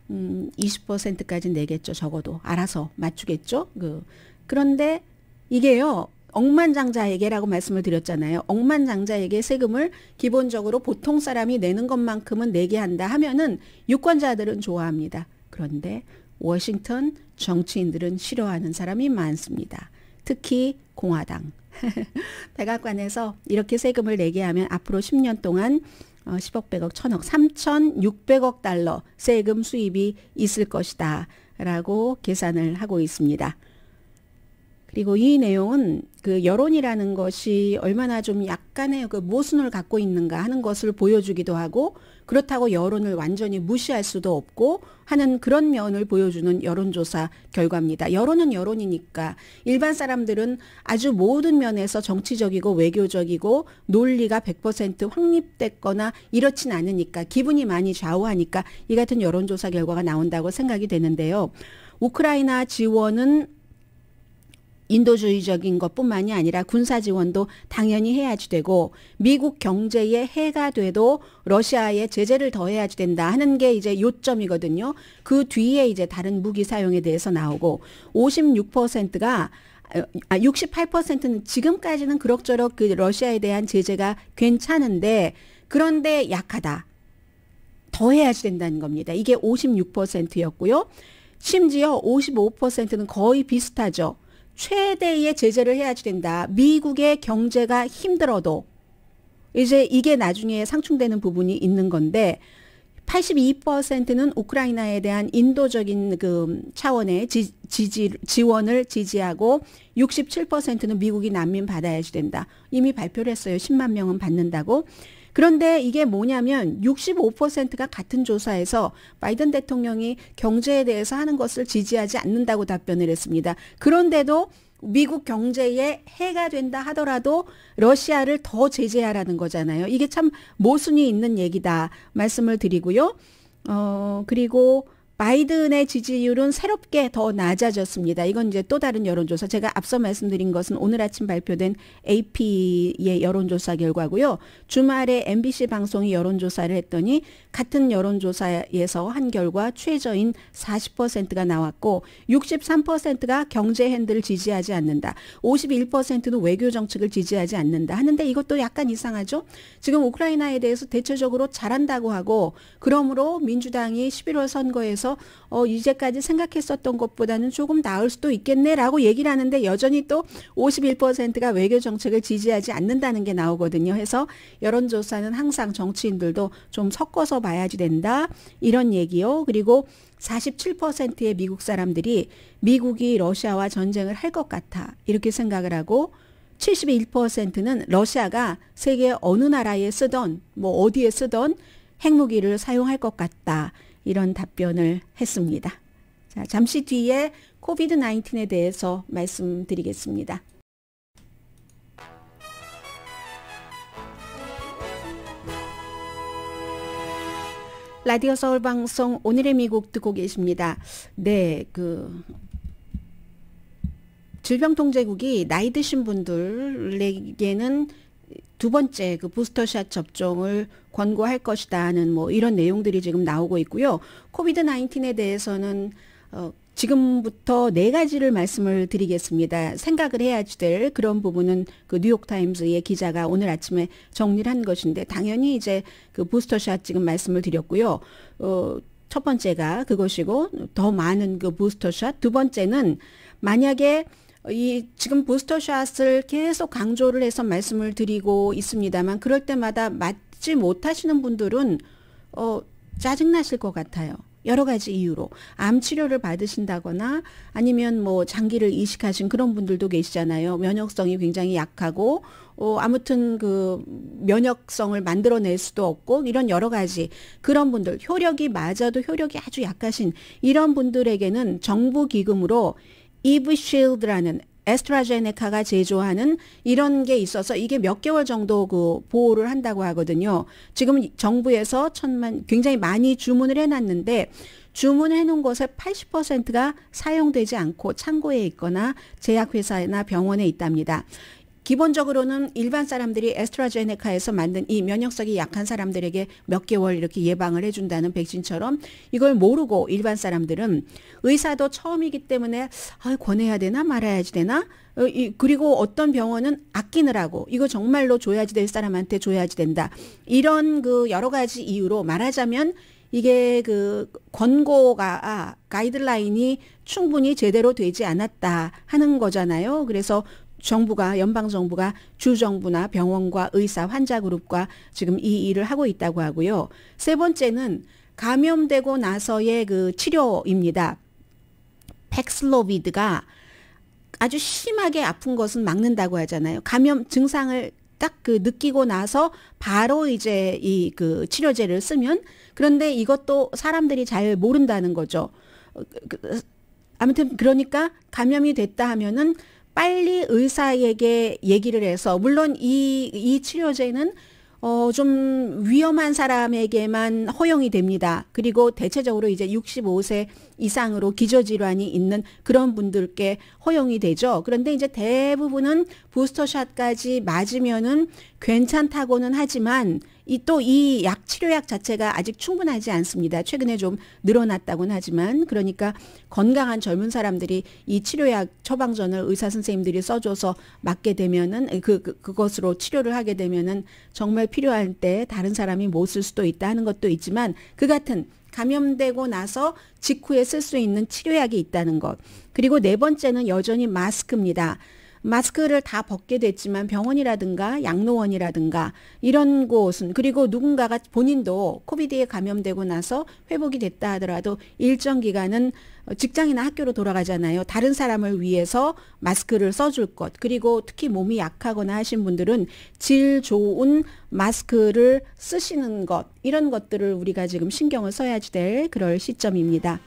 20%까지 내겠죠. 적어도 알아서 맞추겠죠. 그런데 이게요. 억만장자에게라고 말씀을 드렸잖아요. 억만장자에게 세금을 기본적으로 보통 사람이 내는 것만큼은 내게 한다 하면은 유권자들은 좋아합니다. 그런데 워싱턴 정치인들은 싫어하는 사람이 많습니다. 특히 공화당. 백악관에서 이렇게 세금을 내게 하면 앞으로 10년 동안 10억, 100억, 1000억, 3,600억 달러 세금 수입이 있을 것이다 라고 계산을 하고 있습니다. 그리고 이 내용은 여론이라는 것이 얼마나 좀 약간의 모순을 갖고 있는가 하는 것을 보여주기도 하고 그렇다고 여론을 완전히 무시할 수도 없고 하는 그런 면을 보여주는 여론조사 결과입니다. 여론은 여론이니까 일반 사람들은 아주 모든 면에서 정치적이고 외교적이고 논리가 100% 확립됐거나 이렇진 않으니까 기분이 많이 좌우하니까 이 같은 여론조사 결과가 나온다고 생각이 되는데요. 우크라이나 지원은 인도주의적인 것뿐만이 아니라 군사 지원도 당연히 해야지 되고 미국 경제에 해가 돼도 러시아에 제재를 더해야지 된다 하는 게 이제 요점이거든요. 그 뒤에 이제 다른 무기 사용에 대해서 나오고 56%가 68%는 지금까지는 그럭저럭 러시아에 대한 제재가 괜찮은데 그런데 약하다. 더 해야지 된다는 겁니다. 이게 56%였고요. 심지어 55%는 거의 비슷하죠. 최대의 제재를 해야지 된다. 미국의 경제가 힘들어도 이제 이게 나중에 상충되는 부분이 있는 건데 82%는 우크라이나에 대한 인도적인 차원의 지원을 지지하고 67%는 미국이 난민 받아야지 된다. 이미 발표를 했어요. 10만 명은 받는다고. 그런데 이게 뭐냐면 65%가 같은 조사에서 바이든 대통령이 경제에 대해서 하는 것을 지지하지 않는다고 답변을 했습니다. 그런데도 미국 경제에 해가 된다 하더라도 러시아를 더 제재하라는 거잖아요. 이게 참 모순이 있는 얘기다 말씀을 드리고요. 그리고 바이든의 지지율은 새롭게 더 낮아졌습니다. 이건 이제 또 다른 여론조사. 제가 앞서 말씀드린 것은 오늘 아침 발표된 AP의 여론조사 결과고요. 주말에 MBC 방송이 여론조사를 했더니 같은 여론조사에서 한 결과 최저인 40%가 나왔고 63%가 경제 핸들을 지지하지 않는다. 51%는 외교 정책을 지지하지 않는다 하는데 이것도 약간 이상하죠. 지금 우크라이나에 대해서 대체적으로 잘한다고 하고 그러므로 민주당이 11월 선거에서 이제까지 생각했었던 것보다는 조금 나을 수도 있겠네라고 얘기를 하는데 여전히 또 51%가 외교 정책을 지지하지 않는다는 게 나오거든요. 해서 여론조사는 항상 정치인들도 좀 섞어서 봐야지 된다. 이런 얘기요. 그리고 47%의 미국 사람들이 미국이 러시아와 전쟁을 할 것 같아 이렇게 생각을 하고 71%는 러시아가 세계 어느 나라에 쓰던 뭐 어디에 쓰던 핵무기를 사용할 것 같다. 이런 답변을 했습니다. 자, 잠시 뒤에 코비드 19에 대해서 말씀드리겠습니다. 라디오 서울 방송 오늘의 미국 듣고 계십니다. 네, 질병통제국이 나이 드신 분들에게는 두 번째 부스터샷 접종을 권고할 것이다는 뭐 이런 내용들이 지금 나오고 있고요. 코비드 19에 대해서는 지금부터 4가지를 말씀을 드리겠습니다. 생각을 해야지 될 그런 부분은 뉴욕타임즈의 기자가 오늘 아침에 정리를 한 것인데, 당연히 이제 부스터샷 지금 말씀을 드렸고요. 첫 번째가 그것이고, 더 많은 부스터샷. 두 번째는 만약에 지금 부스터샷을 계속 강조를 해서 말씀을 드리고 있습니다만, 그럴 때마다 맞지 못하시는 분들은 짜증나실 것 같아요. 여러 가지 이유로 암 치료를 받으신다거나 아니면 뭐 장기를 이식하신 그런 분들도 계시잖아요. 면역성이 굉장히 약하고 아무튼 면역성을 만들어낼 수도 없고 이런 여러 가지 그런 분들, 효력이 맞아도 효력이 아주 약하신 이런 분들에게는 정부 기금으로 이브쉴드라는 에스트라제네카가 제조하는 이런 게 있어서 이게 몇 개월 정도 보호를 한다고 하거든요. 지금 정부에서 굉장히 많이 주문을 해놨는데, 주문해 놓은 것의 80%가 사용되지 않고 창고에 있거나 제약회사나 병원에 있답니다. 기본적으로는 일반 사람들이 에스트라제네카에서 만든 이 면역성이 약한 사람들에게 몇 개월 이렇게 예방을 해준다는 백신처럼, 이걸 모르고 일반 사람들은 의사도 처음이기 때문에 권해야 되나 말아야지 되나, 그리고 어떤 병원은 아끼느라고 이거 정말로 줘야지 될 사람한테 줘야지 된다. 이런 여러 가지 이유로 말하자면 이게 권고가 가이드라인이 충분히 제대로 되지 않았다 하는 거잖아요. 그래서 연방정부가 주정부나 병원과 의사, 환자 그룹과 지금 이 일을 하고 있다고 하고요. 세 번째는 감염되고 나서의 치료입니다. 팩슬로비드가 아주 심하게 아픈 것은 막는다고 하잖아요. 감염 증상을 딱 느끼고 나서 바로 이제 이 치료제를 쓰면, 그런데 이것도 사람들이 잘 모른다는 거죠. 아무튼 그러니까 감염이 됐다 하면은 빨리 의사에게 얘기를 해서, 물론 이 치료제는 좀 위험한 사람에게만 허용이 됩니다. 그리고 대체적으로 이제 65세 이상으로 기저질환이 있는 그런 분들께 허용이 되죠. 그런데 이제 대부분은 부스터샷까지 맞으면은 괜찮다고는 하지만 이 치료약 자체가 아직 충분하지 않습니다. 최근에 좀 늘어났다고는 하지만, 그러니까 건강한 젊은 사람들이 이 치료약 처방전을 의사 선생님들이 써줘서 맞게 되면은 그것으로 치료를 하게 되면은 정말 필요할 때 다른 사람이 못 쓸 수도 있다 하는 것도 있지만, 그 같은 감염되고 나서 직후에 쓸 수 있는 치료약이 있다는 것. 그리고 네 번째는 여전히 마스크입니다. 마스크를 다 벗게 됐지만 병원이라든가 양로원이라든가 이런 곳은, 그리고 누군가가 본인도 코비드에 감염되고 나서 회복이 됐다 하더라도 일정 기간은 직장이나 학교로 돌아가잖아요. 다른 사람을 위해서 마스크를 써줄 것, 그리고 특히 몸이 약하거나 하신 분들은 질 좋은 마스크를 쓰시는 것, 이런 것들을 우리가 지금 신경을 써야지 될 그럴 시점입니다.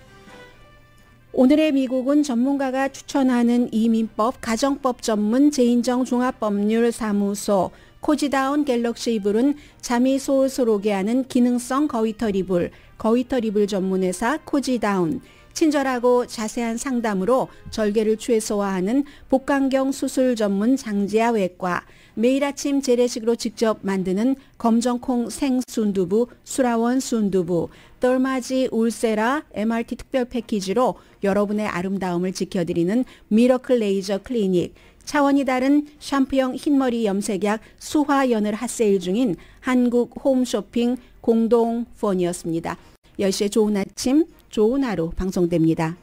오늘의 미국은 전문가가 추천하는 이민법, 가정법 전문 제인정 종합법률사무소 코지다운 갤럭시 이불은 잠이 솔솔 오게 하는 기능성 거위털 이불 전문회사 코지다운, 친절하고 자세한 상담으로 절개를 최소화하는 복강경 수술 전문 장지아 외과, 매일 아침 재래식으로 직접 만드는 검정콩 생순두부 수라원 순두부, 덜마지 울세라 MRT 특별 패키지로 여러분의 아름다움을 지켜드리는 미러클 레이저 클리닉, 차원이 다른 샴푸형 흰머리 염색약 수화연을 핫세일 중인 한국 홈쇼핑 공동 후원이었습니다. 10시에 좋은 아침, 좋은 하루 방송됩니다.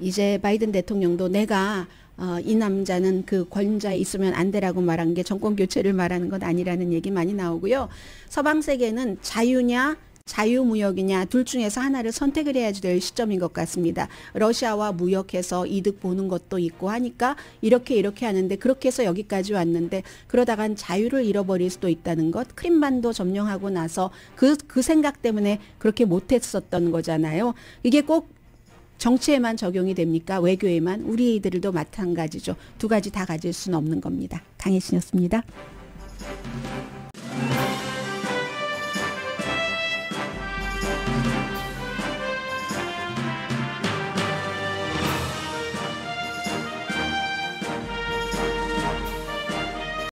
이제 바이든 대통령도 내가 이 남자는 권좌에 있으면 안 되라고 말한 게 정권 교체를 말하는 건 아니라는 얘기 많이 나오고요. 서방 세계는 자유냐 자유무역이냐 둘 중에서 하나를 선택을 해야 될 시점인 것 같습니다. 러시아와 무역해서 이득 보는 것도 있고 하니까 이렇게 하는데 그렇게 해서 여기까지 왔는데 그러다간 자유를 잃어버릴 수도 있다는 것. 크림반도 점령하고 나서 그 생각 때문에 그렇게 못했었던 거잖아요. 이게 꼭 정치에만 적용이 됩니까? 외교에만? 우리들도 마찬가지죠. 두 가지 다 가질 수는 없는 겁니다. 강혜신이었습니다.